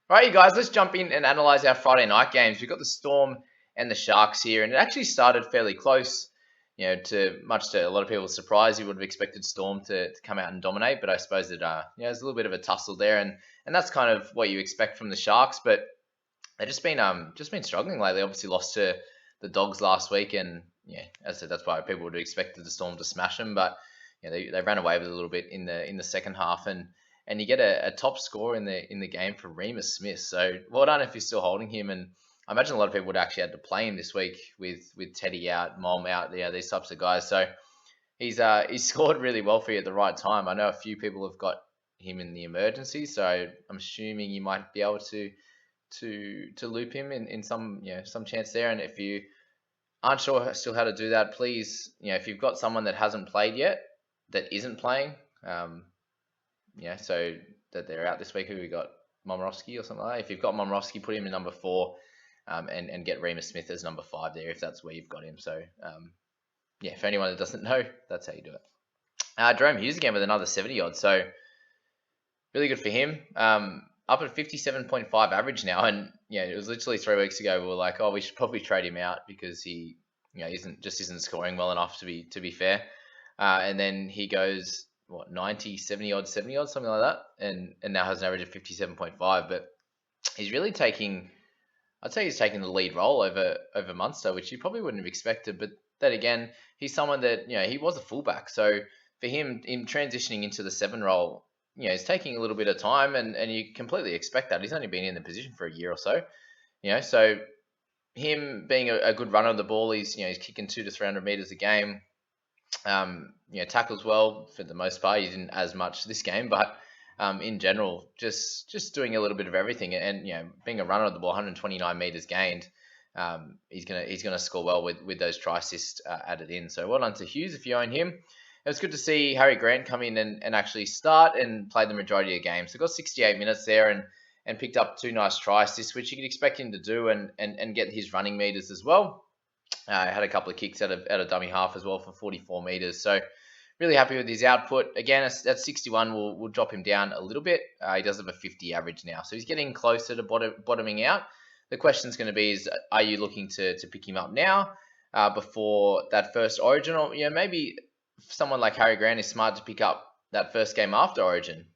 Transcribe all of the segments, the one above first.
All right, you guys, let's jump in and analyze our Friday night games. We've got the Storm and the Sharks here, and it actually started fairly close. Much to a lot of people's surprise, you would have expected Storm to come out and dominate, but I suppose there's a little bit of a tussle there, and that's kind of what you expect from the Sharks. But they've just been struggling lately. Obviously, lost to the Dogs last week, and as I said, that's why people would have expected the Storm to smash them. But they ran away with it a little bit in the second half, and you get a top score in the game for Remus Smith. So well done if you're still holding him. And I imagine a lot of people would actually had to play him this week with Teddy out, Mom out, these types of guys. So he's scored really well for you at the right time. I know a few people have got him in the emergency, so I'm assuming you might be able to loop him in some chance there. And if you aren't sure still how to do that, please, if you've got someone that hasn't played yet, that isn't playing, so that they're out this week, who we got, Momorowski or something like that. If you've got Momorowski, put him in number 4, and get Remus Smith as number 5 there if that's where you've got him. So for anyone that doesn't know, that's how you do it. Jerome Hughes again with another 70 odd, so really good for him. Up at 57.5 average now, and it was literally 3 weeks ago we were like, oh, we should probably trade him out because he isn't scoring well enough to be fair. And then he goes 70 odd, something like that, and now has an average of 57.5. But he's really taking the lead role over Munster, which you probably wouldn't have expected. But then again, he's someone that he was a fullback, so for him in transitioning into the 7 role, he's taking a little bit of time, and you completely expect that. He's only been in the position for a year or so, so him being a good runner of the ball, he's kicking 200 to 300 meters a game. Tackles well for the most part. He didn't as much this game, but in general, just doing a little bit of everything, and being a runner of the ball, 129 meters gained. He's gonna score well with those try assists added in. So well done to Hughes if you own him. It was good to see Harry Grant come in and actually start and play the majority of games. So got 68 minutes there and picked up 2 nice try assists, which you could expect him to do, and get his running meters as well. Had a couple of kicks out of dummy half as well for 44 meters. So really happy with his output. Again, at 61, we'll drop him down a little bit. He does have a 50 average now, so he's getting closer to bottoming out. The question's going to be is, are you looking to pick him up now before that first Origin, or maybe someone like Harry Grant is smart to pick up that first game after Origin.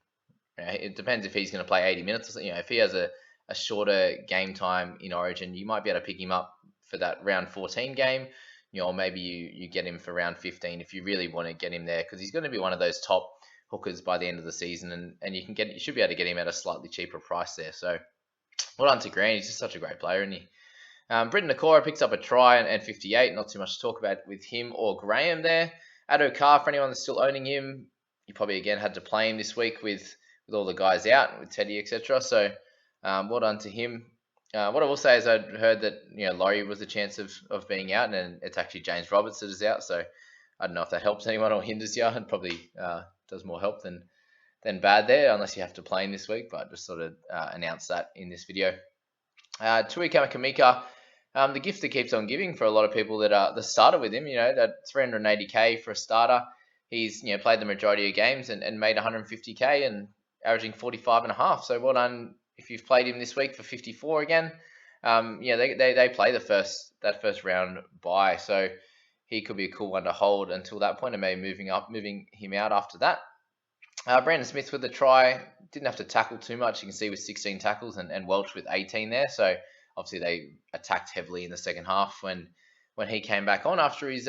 It depends if he's going to play 80 minutes. If he has a shorter game time in Origin, you might be able to pick him up for that round 14 game, or maybe you get him for round 15 if you really want to get him there, because he's going to be one of those top hookers by the end of the season, and you should be able to get him at a slightly cheaper price there. So well done to Grant. He's just such a great player, isn't he? Britton Nakora picks up a try and 58. Not too much to talk about with him or Graham there. Addo Carr, for anyone that's still owning him, you probably again had to play him this week with all the guys out, with Teddy, etc. So well done to him. What I will say is I'd heard that Laurie was a chance of being out, and it's actually James Roberts that is out. So I don't know if that helps anyone or hinders you. It probably does more help than bad there, unless you have to play him this week. But just sort of announce that in this video. Tui Kamakamika, the gift that keeps on giving for a lot of people that started with him. That 380k for a starter. He's played the majority of games and made 150k and averaging 45.5. So well done if you've played him this week for 54 again. They play that first round bye, so he could be a cool one to hold until that point, and maybe moving him out after that. Brandon Smith with the try, didn't have to tackle too much. You can see with 16 tackles and Welch with 18 there. So obviously they attacked heavily in the second half when he came back on after his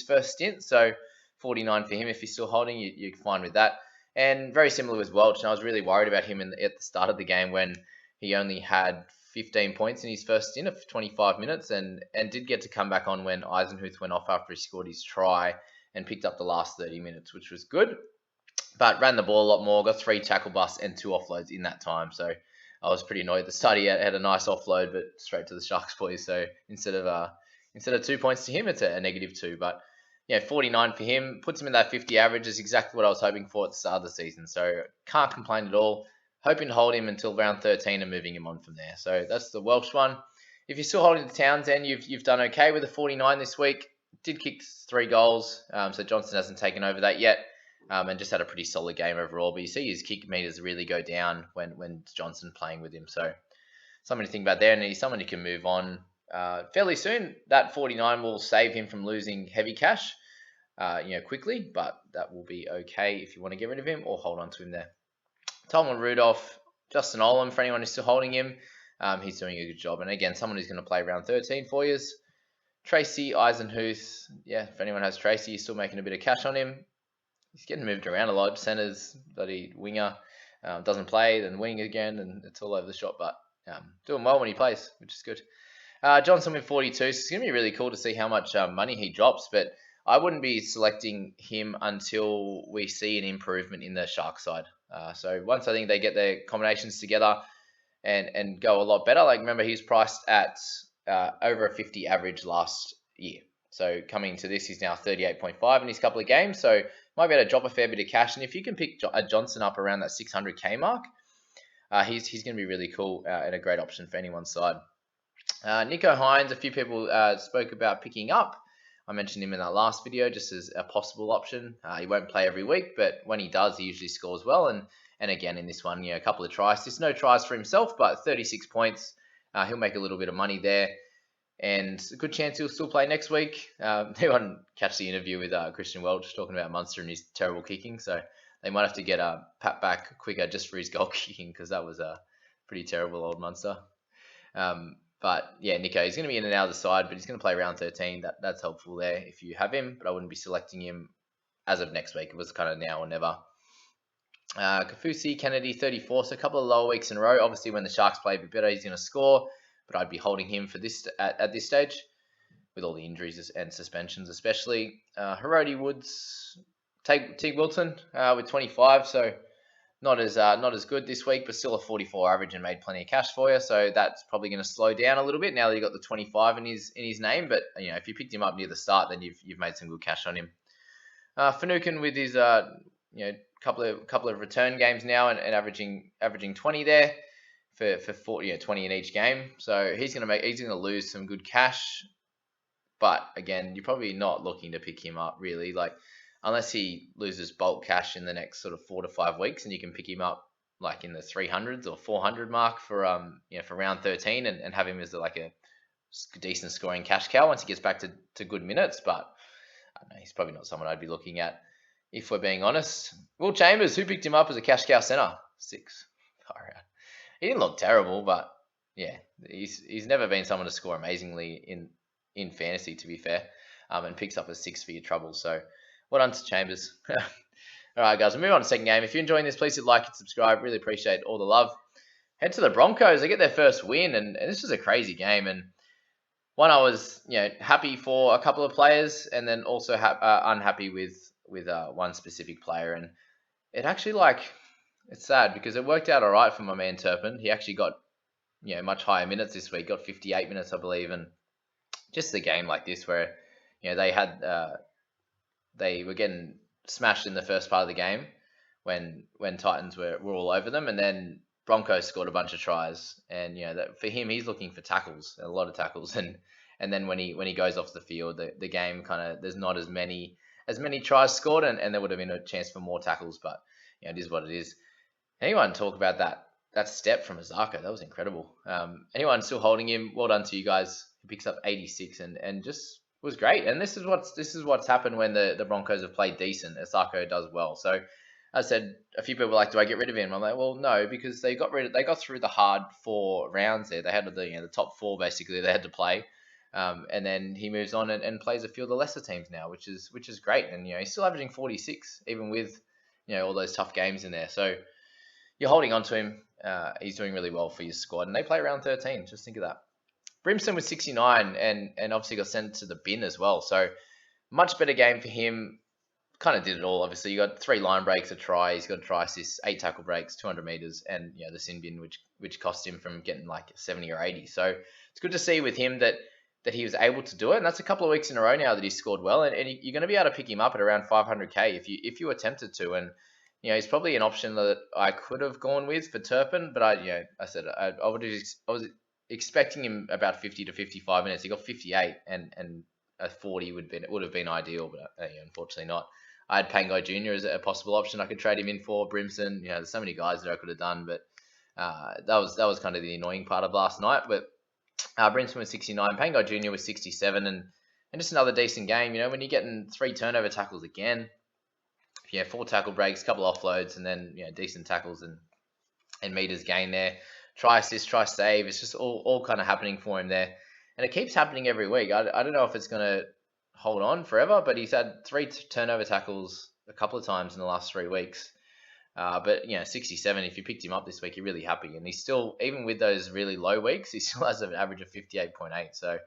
first stint. So 49 for him if you're still holding. You're fine with that. And very similar with Welch. And I was really worried about him at the start of the game when he only had 15 points in his first stint of 25 minutes and did get to come back on when Eisenhuth went off after he scored his try and picked up the last 30 minutes, which was good. But ran the ball a lot more, got 3 tackle busts and 2 offloads in that time. So I was pretty annoyed. The study had a nice offload, but straight to the Sharks boys. So instead of 2 points to him, it's a -2. But 49 for him, puts him in that 50 average, is exactly what I was hoping for at the start of the season. So can't complain at all. Hoping to hold him until round 13 and moving him on from there. So that's the Welsh one. If you're still holding the Townsend, you've done okay with the 49 this week. Did kick 3 goals, so Johnson hasn't taken over that yet. and just had a pretty solid game overall. But you see his kick meters really go down when Johnson playing with him. So something to think about there, and he's someone who can move on fairly soon. That 49 will save him from losing heavy cash, quickly, but that will be okay if you want to get rid of him or hold on to him there. Tolman Rudolph, Justin Olam, for anyone who's still holding him, he's doing a good job. And again, someone who's going to play round 13 for you. Tracy Eisenhuth, if anyone has Tracy, he's still making a bit of cash on him. He's getting moved around a lot. Centers, bloody winger, doesn't play, then wing again, and it's all over the shop. But doing well when he plays, which is good. Johnson with 42, so it's going to be really cool to see how much money he drops. But I wouldn't be selecting him until we see an improvement in the Shark side. So once I think they get their combinations together and go a lot better, like remember he's priced at over a 50 average last year. So coming to this, he's now 38.5 in his couple of games. So might be able to drop a fair bit of cash. And if you can pick a Johnson up around that 600k mark, he's going to be really cool and a great option for anyone's side. Nico Hines, a few people spoke about picking up. I mentioned him in that last video just as a possible option. He won't play every week, but when he does, he usually scores well. And again, in this one, a couple of tries. There's no tries for himself, but 36 points. He'll make a little bit of money there. And a good chance he'll still play next week. Anyone catch the interview with Christian Welch talking about Munster and his terrible kicking. So they might have to get Pat back quicker just for his goal kicking because that was a pretty terrible old Munster. But yeah, Nico, he's going to be in and out of the side, but he's going to play round 13. That's helpful there if you have him, but I wouldn't be selecting him as of next week. It was kind of now or never. Kafusi, Kennedy, 34. So a couple of lower weeks in a row. Obviously, when the Sharks play a bit better, he's going to score, but I'd be holding him for this at this stage with all the injuries and suspensions, especially. Hiroti Woods, Teague Wilton with 25. So not as good this week, but still a 44 average and made plenty of cash for you. So that's probably going to slow down a little bit now that you got the 25 in his name. But if you picked him up near the start, then you've made some good cash on him. Finucane with his couple of return games now and averaging 20 there for 40, 20 in each game. So he's going to lose some good cash. But again, you're probably not looking to pick him up really, unless he loses bulk cash in the next sort of 4 to 5 weeks, and you can pick him up like in the 300s or 400 mark for round 13 and have him as a decent scoring cash cow once he gets back to good minutes. But I don't know, he's probably not someone I'd be looking at if we're being honest. Will Chambers, who picked him up as a cash cow center? 6. Far out. He didn't look terrible, but yeah, he's never been someone to score amazingly in fantasy, to be fair, and picks up a 6 for your trouble. So well done to Chambers. All right, guys, we'll move on to the second game. If you're enjoying this, please hit like and subscribe. Really appreciate all the love. Head to the Broncos. They get their first win, and this was a crazy game. And one, I was happy for a couple of players, and then also unhappy with one specific player. And it actually it's sad because it worked out all right for my man Turpin. He actually got much higher minutes this week. Got 58 minutes, I believe, and just a game like this where they had. They were getting smashed in the first part of the game when Titans were all over them, and then Broncos scored a bunch of tries. And that for him, he's looking for tackles, a lot of tackles, and then when he goes off the field, the game there's not as many tries scored, and there would have been a chance for more tackles. But it is what it is. Anyone talk about that step from Azaka? That was incredible. Anyone still holding him? Well done to you guys. He picks up 86 and just was great. And this is what's happened when the Broncos have played decent. Asako does well. So I said, a few people were like, do I get rid of him? I'm like, well, no, because they got through the hard 4 rounds there. They had the top 4 basically they had to play. And then he moves on and plays a few of the lesser teams now, which is great. And he's still averaging 46 even with all those tough games in there. So you're holding on to him. He's doing really well for your squad, and they play round 13. Just think of that. Brimson with 69 and obviously got sent to the bin as well. So much better game for him. Kind of did it all. Obviously, you got 3 line breaks, a try. He's got a try assist, 8 tackle breaks, 200 meters, and the sin bin, which cost him from getting 70 or 80. So it's good to see with him that he was able to do it. And that's a couple of weeks in a row now that he's scored well. And you're going to be able to pick him up at around 500k if you attempted to. And he's probably an option that I could have gone with for Turpin, but I said I was expecting him about 50 to 55 minutes. He got 58, and a 40 would have been ideal, but unfortunately not. I had Pangai Jr. as a possible option. I could trade him in for Brimson. There's so many guys that I could have done, but that was kind of the annoying part of last night. But Brimson was 69, Pangai Jr. was 67, and just another decent game. When you're getting 3 turnover tackles again, 4 tackle breaks, couple offloads, and then decent tackles and meters gained there. Try assist, try save. It's just all kind of happening for him there. And it keeps happening every week. I don't know if it's going to hold on forever, but he's had 3 turnover tackles a couple of times in the last 3 weeks. But 67, if you picked him up this week, you're really happy. And he's still, even with those really low weeks, he still has an average of 58.8. So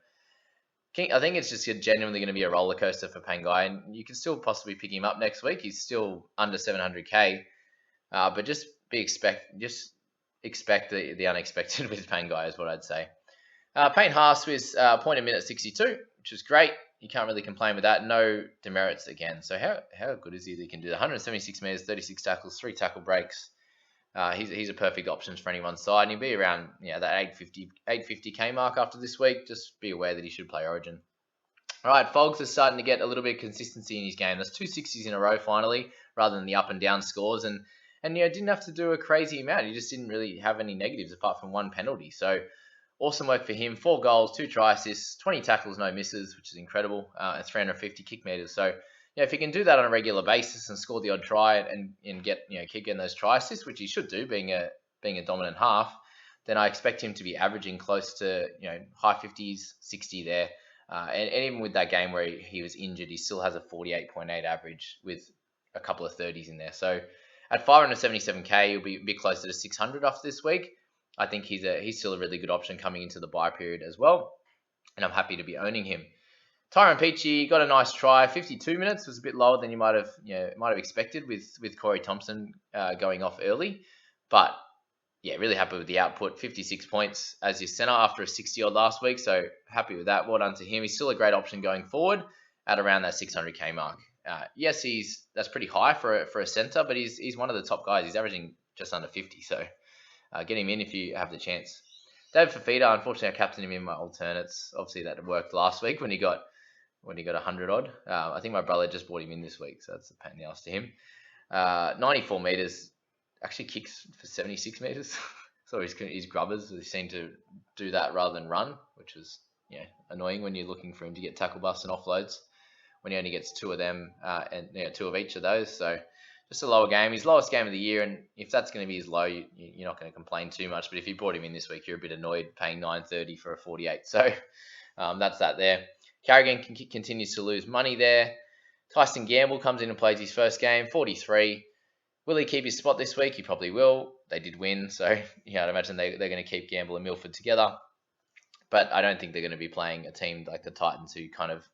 I think it's just genuinely going to be a roller coaster for Pangai. And you can still possibly pick him up next week. He's still under 700k. But just expect the unexpected with Pangai is what I'd say. Payne Haas was point a minute 62, which is great. You can't really complain with that. No demerits again. So how good is he that he can do that? 176 meters, 36 tackles, 3 tackle breaks. He's a perfect option for anyone's side. And he'll be around that 850k mark after this week. Just be aware that he should play Origin. All right, Fogs is starting to get a little bit of consistency in his game. There's 2 60s in a row finally, rather than the up and down scores. And didn't have to do a crazy amount. He just didn't really have any negatives apart from 1 penalty. So awesome work for him. 4 goals, 2 try assists, 20 tackles, no misses, which is incredible, and 350 kick meters. So, if he can do that on a regular basis and score the odd try and get keep getting those try assists, which he should do, being a dominant half, then I expect him to be averaging close to high 50s, 60 there. And even with that game where he was injured, he still has a 48.8 average with a couple of 30s in there. So at 577k, he'll be a bit closer to 600 after this week. I think he's still a really good option coming into the bye period as well, and I'm happy to be owning him. Tyrone Peachey got a nice try. 52 minutes was a bit lower than you might have expected with Corey Thompson going off early, but really happy with the output. 56 points as your centre after a 60-odd last week, so happy with that. Well done to him. He's still a great option going forward at around that 600k mark. Yes, that's pretty high for a centre, but he's one of the top guys. He's averaging just under 50, so. Get him in if you have the chance. David Fafita, unfortunately, I captained him in my alternates. Obviously, that worked last week when he got 100 odd. I think my brother just bought him in this week, so that's a pain in the ass to him. 94 meters, actually kicks for 76 meters. So his grubbers, they seem to do that rather than run, which is annoying when you're looking for him to get tackle busts and offloads. When he only gets 2 of them and 2 of each of those, so. Just a lower game. His lowest game of the year, and if that's going to be his low, you're not going to complain too much. But if you brought him in this week, you're a bit annoyed paying $9.30 for a 48. So that's that there. Carrigan continues to lose money there. Tyson Gamble comes in and plays his first game, 43. Will he keep his spot this week? He probably will. They did win, so I'd imagine they're going to keep Gamble and Milford together. But I don't think they're going to be playing a team like the Titans who kind of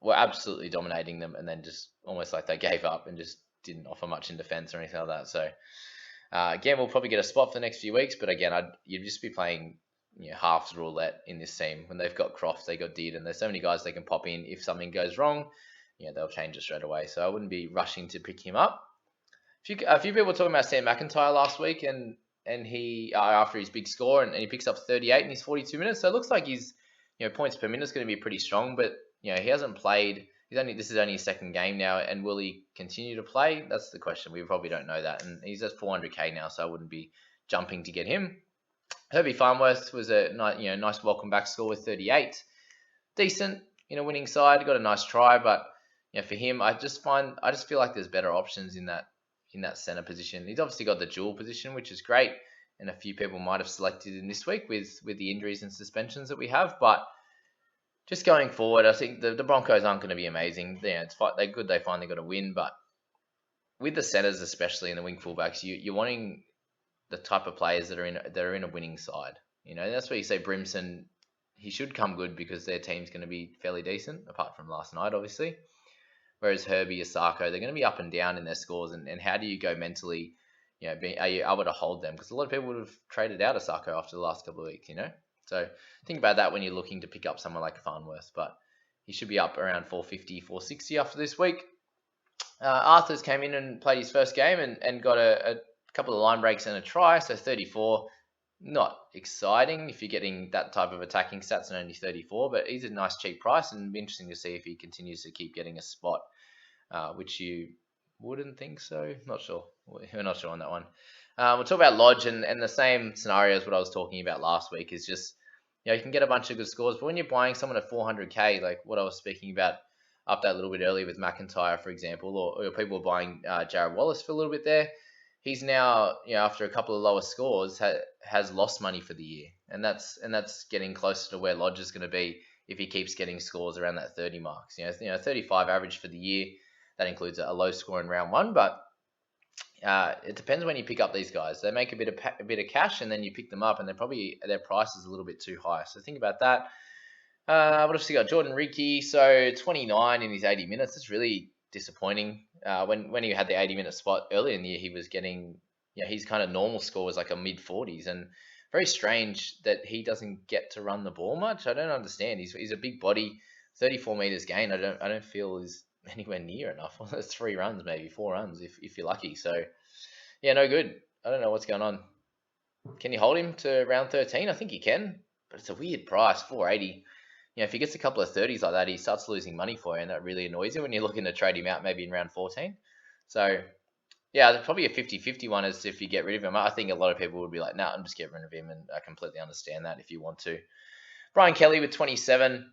were absolutely dominating them and then just almost like they gave up and just didn't offer much in defense or anything like that. So again, we'll probably get a spot for the next few weeks, but again, you'd just be playing halves roulette in this team. When they've got Croft, they got Deed, and there's so many guys they can pop in. If something goes wrong, they'll change it straight away. So I wouldn't be rushing to pick him up. A few people were talking about Sam McIntyre last week, and he after his big score, and he picks up 38 in his 42 minutes. So it looks like his points per minute is going to be pretty strong, but he hasn't played. This is only his second game now, and will he continue to play? That's the question. We probably don't know that, and he's at 400k now, so I wouldn't be jumping to get him. Herbie Farnworth was a nice welcome back score with 38, decent in a winning side. Got a nice try, but for him, I just feel like there's better options in that center position. He's obviously got the dual position, which is great, and a few people might have selected in this week with the injuries and suspensions that we have, but. Just going forward, I think the Broncos aren't going to be amazing. They're good. They finally got a win, but with the centers, especially in the wing fullbacks, you're wanting the type of players that are in a winning side. That's where you say Brimson. He should come good because their team's going to be fairly decent, apart from last night, obviously. Whereas Herbie, Asako, they're going to be up and down in their scores. And how do you go mentally? Are you able to hold them? Because a lot of people would have traded out Asako after the last couple of weeks. So think about that when you're looking to pick up someone like Farnworth, but he should be up around 450, 460 after this week. Arthurs came in and played his first game and got a couple of line breaks and a try, so 34. Not exciting if you're getting that type of attacking stats and only 34, but he's a nice cheap price and it'd be interesting to see if he continues to keep getting a spot which you wouldn't think so. Not sure. We're not sure on that one. We'll talk about Lodge, and the same scenario as what I was talking about last week is just, you can get a bunch of good scores, but when you're buying someone at 400k, like what I was speaking about up that little bit earlier with McIntyre, for example, or people buying Jared Wallace for a little bit there, he's now, after a couple of lower scores, has lost money for the year, and that's getting closer to where Lodge is going to be if he keeps getting scores around that 30 marks. 35 average for the year. That includes a low score in round one, but it depends when you pick up these guys. They make a bit of cash, and then you pick them up, and their price is a little bit too high. So think about that. What else we got? Jordan Ricky, so 29 in his 80 minutes. That's really disappointing. When he had the 80-minute spot earlier in the year, he was getting, his kind of normal score was like a mid-40s, and very strange that he doesn't get to run the ball much. I don't understand. He's a big body, 34 meters gain. I don't feel is anywhere near enough. Well, that's 3 runs, maybe 4 runs if you're lucky. So no good. I don't know what's going on. Can you hold him to round 13? I think you can, but it's a weird price, 480. If he gets a couple of 30s like that, he starts losing money for you, and that really annoys you when you're looking to trade him out maybe in round 14. So, there's probably a 50-50 one as if you get rid of him. I think a lot of people would be like, nah, I'm just getting rid of him, and I completely understand that if you want to. Brian Kelly with 27.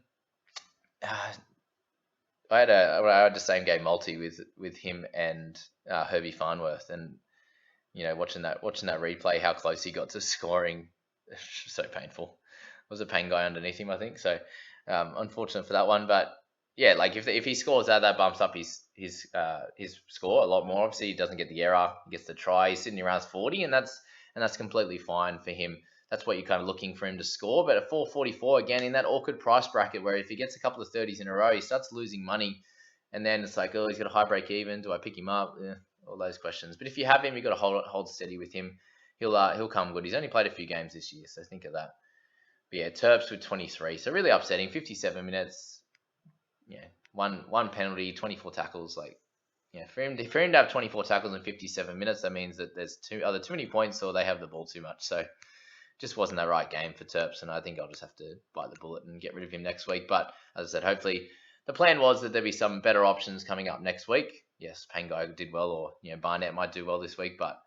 I had the same game multi with him and Herbie Farnworth, and watching that replay, how close he got to scoring, so painful. Was a pain guy underneath him, I think. So unfortunate for that one, but like if he scores that bumps up his score a lot more. Obviously, he doesn't get the error, he gets the try. He's sitting around 40, and that's completely fine for him. That's what you're kind of looking for him to score. But at 444, again, in that awkward price bracket where if he gets a couple of 30s in a row, he starts losing money. And then it's like, oh, he's got a high break even. Do I pick him up? All those questions. But if you have him, you've got to hold steady with him. He'll come good. He's only played a few games this year, so think of that. But Terps with 23. So really upsetting. 57 minutes. One penalty, 24 tackles. For him to have 24 tackles in 57 minutes, that means that there's either too many points or they have the ball too much. So just wasn't the right game for Terps, and I think I'll just have to bite the bullet and get rid of him next week. But as I said, hopefully the plan was that there'd be some better options coming up next week. Yes, Pangai did well, or Barnett might do well this week, but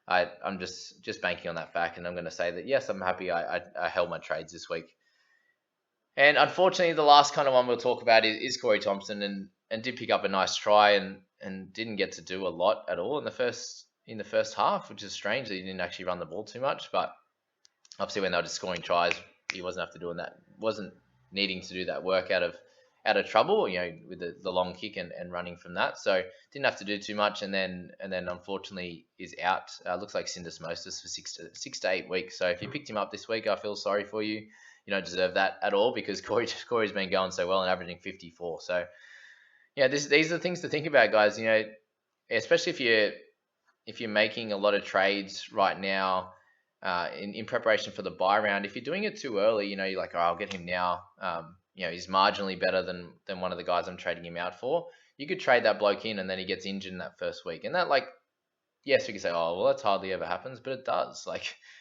I'm just banking on that fact, and I'm going to say that yes, I'm happy I held my trades this week. And unfortunately, the last kind of one we'll talk about is Corey Thompson, and did pick up a nice try and didn't get to do a lot at all in the first half, which is strange that he didn't actually run the ball too much. But obviously, when they were just scoring tries, he wasn't needing to do that work out of trouble, with the long kick and running from that. So didn't have to do too much, and then unfortunately is out. Looks like syndesmosis for 6 to 8 weeks. So if you picked him up this week, I feel sorry for you. You don't deserve that at all, because Corey's been going so well and averaging 54. So these are the things to think about, guys. Especially if you're making a lot of trades right now. In preparation for the buy round, if you're doing it too early, you're like, oh, I'll get him now. He's marginally better than one of the guys I'm trading him out for. You could trade that bloke in, and then he gets injured in that first week. And that, yes, we can say, oh, well, that's hardly ever happens, but it does.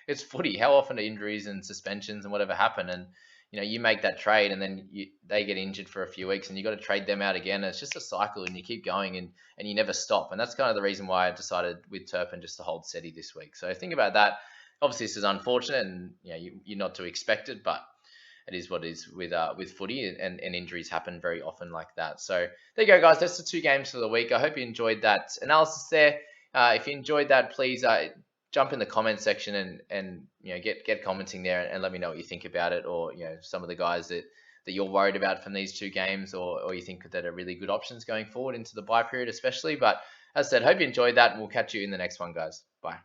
It's footy. How often do injuries and suspensions and whatever happen? And, you make that trade, and then they get injured for a few weeks, and you got to trade them out again. And it's just a cycle, and you keep going, and you never stop. And that's kind of the reason why I decided with Turpin just to hold steady this week. So think about that. Obviously, this is unfortunate, and you're not to expect it, but it is what it is with footy, and injuries happen very often like that. So there you go, guys. That's the 2 games for the week. I hope you enjoyed that analysis there. If you enjoyed that, please jump in the comment section and get commenting there, and let me know what you think about it, or some of the guys that you're worried about from these 2 games, or you think that are really good options going forward into the bye period, especially. But as I said, hope you enjoyed that, and we'll catch you in the next one, guys. Bye.